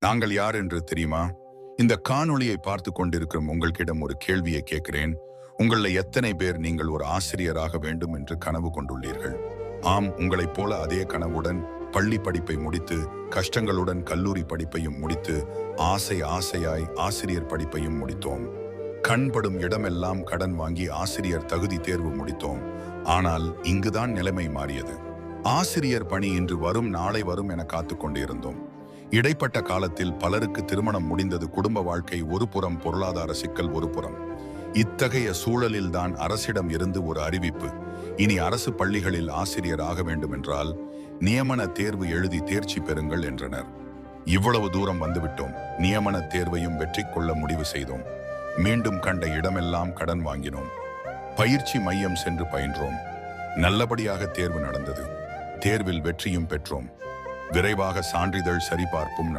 நாங்கள் யார் என்று தெரியுமா? இந்த காணொளியை பார்த்து கொண்டிருக்கும் உங்களிடம் ஒரு கேள்வியை கேட்கிறேன். உங்கள எத்தனை பேர் நீங்கள் ஒரு ஆசிரியராக வேண்டும் என்று கனவு கொண்டுள்ளீர்கள்? ஆம், உங்களைப் போல அதே கனவுடன் பள்ளி படிப்பை முடித்து, கஷ்டங்களுடன் கல்லூரி படிப்பையும் முடித்து, ஆசையாய் ஆசிரியர் படிப்பையும் முடித்தோம். கண்படும் இடமெல்லாம் கடன் வாங்கி ஆசிரியர் தகுதி தேர்வு முடித்தோம். ஆனால் இங்குதான் நிலைமை மாறியது. ஆசிரியர் பணி இன்று வரும், நாளை வரும் என காத்து கொண்டிருந்தோம். இடைப்பட்ட காலத்தில் பலருக்கு திருமணம் முடிந்தது. குடும்ப வாழ்க்கை ஒரு புறம், பொருளாதார சிக்கல் ஒரு புறம். இத்தகைய சூழலில்தான் அரசிடம் இருந்து ஒரு அறிவிப்பு. இனி அரசு பள்ளிகளில் ஆசிரியர் ஆக வேண்டுமென்றால் நியமன தேர்வு எழுதி தேர்ச்சி பெறுங்கள் என்றனர். இவ்வளவு தூரம் வந்துவிட்டோம். நியமன தேர்வையும் வெற்றி கொள்ள முடிவு செய்தோம். மீண்டும் கண்ட இடமெல்லாம் கடன் வாங்கினோம். பயிற்சி மையம் சென்று பயின்றோம். நல்லபடியாக தேர்வு நடந்தது. தேர்வில் வெற்றியும் பெற்றோம். விரைவாக சான்றிதழ் சரிபார்ப்பும்